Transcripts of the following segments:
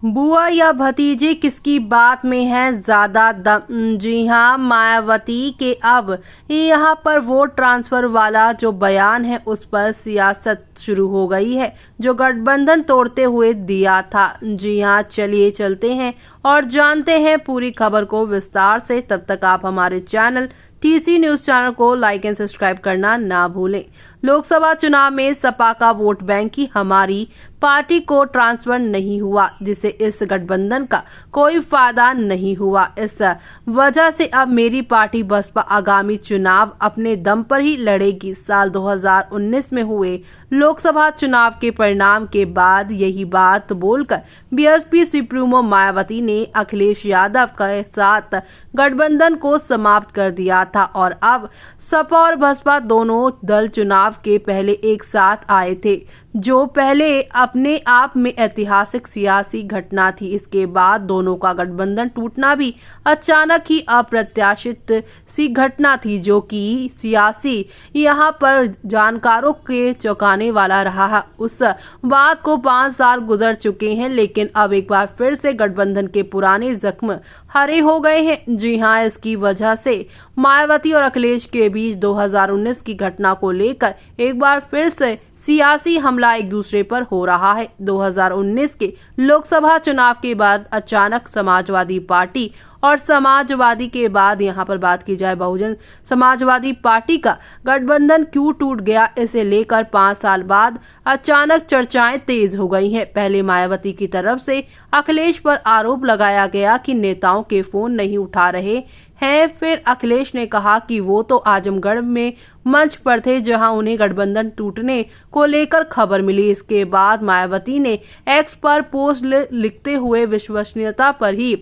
बुआ या भतीजे किसकी बात में है ज्यादा दम? जी हाँ, मायावती के अब यहाँ पर वोट ट्रांसफर वाला जो बयान है उस पर सियासत शुरू हो गई है, जो गठबंधन तोड़ते हुए दिया था। जी हाँ, चलिए चलते हैं और जानते हैं पूरी खबर को विस्तार से। तब तक आप हमारे चैनल टीसी न्यूज चैनल को लाइक एंड सब्सक्राइब करना ना भूलें। लोकसभा चुनाव में सपा का वोट बैंक ही हमारी पार्टी को ट्रांसफर नहीं हुआ, जिससे इस गठबंधन का कोई फायदा नहीं हुआ। इस वजह से अब मेरी पार्टी बसपा आगामी चुनाव अपने दम पर ही लड़ेगी। साल 2019 में हुए लोकसभा चुनाव के परिणाम के बाद यही बात बोलकर बीएसपी सुप्रीमो मायावती ने अखिलेश यादव के साथ गठबंधन को समाप्त कर दिया था और अब सपा और बसपा दोनों दल चुनाव के पहले एक साथ आए थे, जो पहले अपने आप में ऐतिहासिक सियासी घटना थी। इसके बाद दोनों का गठबंधन टूटना भी अचानक ही अप्रत्याशित सी घटना थी, जो कि सियासी यहाँ पर जानकारों के चौंकाने वाला रहा है। उस बात को 5 साल गुजर चुके हैं, लेकिन अब एक बार फिर से गठबंधन के पुराने जख्म हरे हो गए हैं। जी हाँ, इसकी वजह से मायावती और अखिलेश के बीच 2019 की घटना को लेकर एक बार फिर से सियासी हमला एक दूसरे पर हो रहा है। 2019 के लोकसभा चुनाव के बाद अचानक समाजवादी पार्टी और समाजवादी के बाद यहाँ पर बात की जाए बहुजन समाजवादी पार्टी का गठबंधन क्यों टूट गया, इसे लेकर 5 साल बाद अचानक चर्चाएं तेज हो गई हैं। पहले मायावती की तरफ से अखिलेश पर आरोप लगाया गया कि नेताओं के फोन नहीं उठा रहे हैं। फिर अखिलेश ने कहा कि वो तो आजमगढ़ में मंच पर थे, जहां उन्हें गठबंधन टूटने को लेकर खबर मिली। इसके बाद मायावती ने एक्स पर पोस्ट लिखते हुए विश्वसनीयता पर ही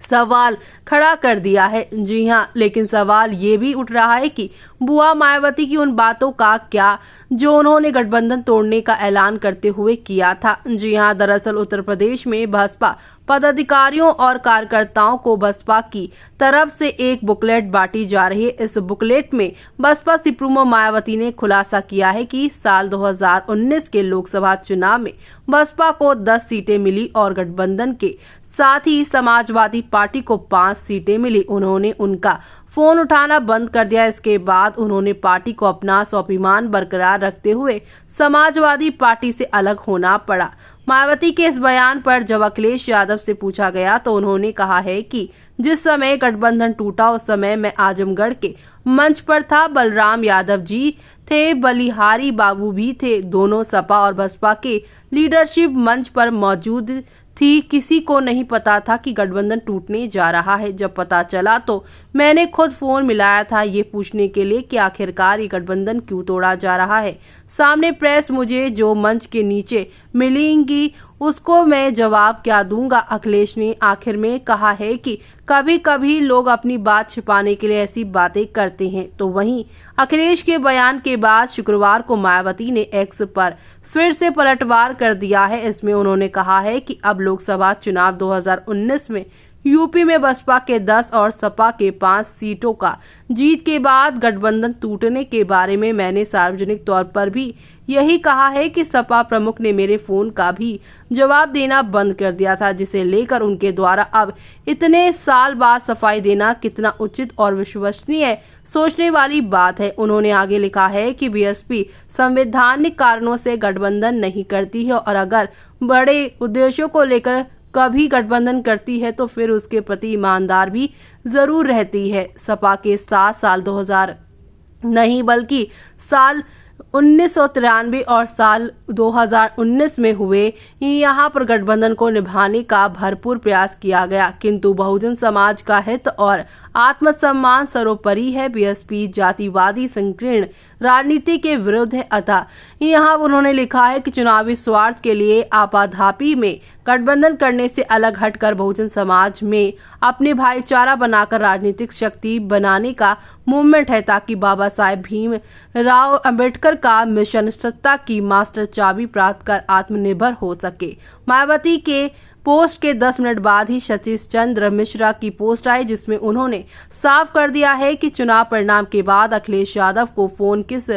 सवाल खड़ा कर दिया है। जी हाँ, लेकिन सवाल ये भी उठ रहा है कि बुआ मायावती की उन बातों का क्या जो उन्होंने गठबंधन तोड़ने का ऐलान करते हुए किया था। जी हाँ, दरअसल उत्तर प्रदेश में बसपा पदाधिकारियों और कार्यकर्ताओं को बसपा की तरफ से एक बुकलेट बांटी जा रही है। इस बुकलेट में बसपा सुप्रीमो मायावती ने खुलासा किया है कि साल 2019 के लोकसभा चुनाव में बसपा को 10 सीटें मिली और गठबंधन के साथ ही समाजवादी पार्टी को 5 सीटें मिली। उन्होंने उनका फोन उठाना बंद कर दिया। इसके बाद उन्होंने पार्टी को अपना स्वाभिमान बरकरार रखते हुए समाजवादी पार्टी से अलग होना पड़ा। मायावती के इस बयान पर जब अखिलेश यादव से पूछा गया तो उन्होंने कहा है कि जिस समय गठबंधन टूटा उस समय मैं आजमगढ़ के मंच पर था, बलराम यादव जी थे, बलिहारी बाबू भी थे, दोनों सपा और बसपा के लीडरशिप मंच पर मौजूद थी। किसी को नहीं पता था कि गठबंधन टूटने जा रहा है। जब पता चला तो मैंने खुद फोन मिलाया था, ये पूछने के लिए कि आखिरकार ये गठबंधन क्यों तोड़ा जा रहा है। सामने प्रेस मुझे जो मंच के नीचे मिलेंगी उसको मैं जवाब क्या दूंगा। अखिलेश ने आखिर में कहा है कि कभी कभी लोग अपनी बात छिपाने के लिए ऐसी बातें करते हैं। तो वहीं अखिलेश के बयान के बाद शुक्रवार को मायावती ने एक्स पर फिर से पलटवार कर दिया है। इसमें उन्होंने कहा है कि अब लोकसभा चुनाव 2019 में यूपी में बसपा के 10 और सपा के 5 सीटों का जीत के बाद गठबंधन टूटने के बारे में मैंने सार्वजनिक तौर पर भी यही कहा है कि सपा प्रमुख ने मेरे फोन का भी जवाब देना बंद कर दिया था, जिसे लेकर उनके द्वारा अब इतने साल बाद सफाई देना कितना उचित और विश्वसनीय सोचने वाली बात है। उन्होंने आगे लिखा है कि बीएसपी संवैधानिक कारणों से गठबंधन नहीं करती है और अगर बड़े उद्देश्यों को लेकर कभी गठबंधन करती है तो फिर उसके प्रति ईमानदार भी जरूर रहती है। सपा के साथ साल 2000 नहीं बल्कि साल 1993 और साल 2019 में हुए यहाँ पर गठबंधन को निभाने का भरपूर प्रयास किया गया, किंतु बहुजन समाज का हित और आत्मसम्मान सर्वोपरि है। बीएसपी जातिवादी संकीर्ण राजनीति के विरुद्ध है। अतः यहाँ उन्होंने लिखा है कि चुनावी स्वार्थ के लिए आपाधापी में गठबंधन करने से अलग हटकर बहुजन समाज में अपने भाईचारा बनाकर राजनीतिक शक्ति बनाने का मूवमेंट है, ताकि बाबा साहेब भीम राव अम्बेडकर का मिशन सत्ता की मास्टर चाबी प्राप्त कर आत्मनिर्भर हो सके। मायावती के पोस्ट के 10 मिनट बाद ही सतीश चंद्र मिश्रा की पोस्ट आई, जिसमें उन्होंने साफ कर दिया है कि चुनाव परिणाम के बाद अखिलेश यादव को फोन किस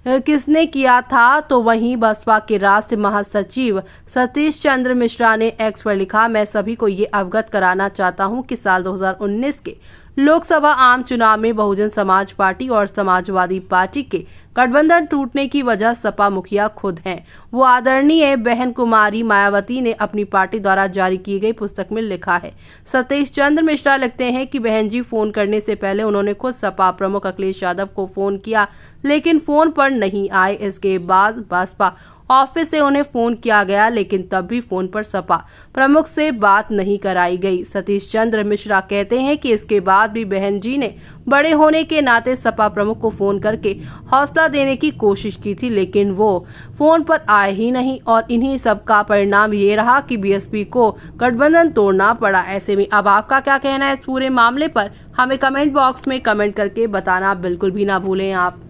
किसने किया था, तो वहीं बसपा के राष्ट्रीय महासचिव सतीश चंद्र मिश्रा ने एक्स पर लिखा, मैं सभी को ये अवगत कराना चाहता हूं कि साल 2019 के लोकसभा आम चुनाव में बहुजन समाज पार्टी और समाजवादी पार्टी के गठबंधन टूटने की वजह सपा मुखिया खुद हैं। वो आदरणीय बहन कुमारी मायावती ने अपनी पार्टी द्वारा जारी की गई पुस्तक में लिखा है। सतीश चंद्र मिश्रा लिखते हैं कि बहन जी फोन करने से पहले उन्होंने खुद सपा प्रमुख अखिलेश यादव को फोन किया, लेकिन फोन पर नहीं आए। इसके बाद बसपा ऑफिस से उन्हें फोन किया गया, लेकिन तब भी फोन पर सपा प्रमुख से बात नहीं कराई गई। सतीश चंद्र मिश्रा कहते हैं कि इसके बाद भी बहन जी ने बड़े होने के नाते सपा प्रमुख को फोन करके हौसला देने की कोशिश की थी, लेकिन वो फोन पर आए ही नहीं और इन्हीं सब का परिणाम ये रहा कि बीएसपी को गठबंधन तोड़ना पड़ा। ऐसे में अब आपका क्या कहना है इस पूरे मामले पर, हमें कमेंट बॉक्स में कमेंट करके बताना बिल्कुल भी ना भूलें आप।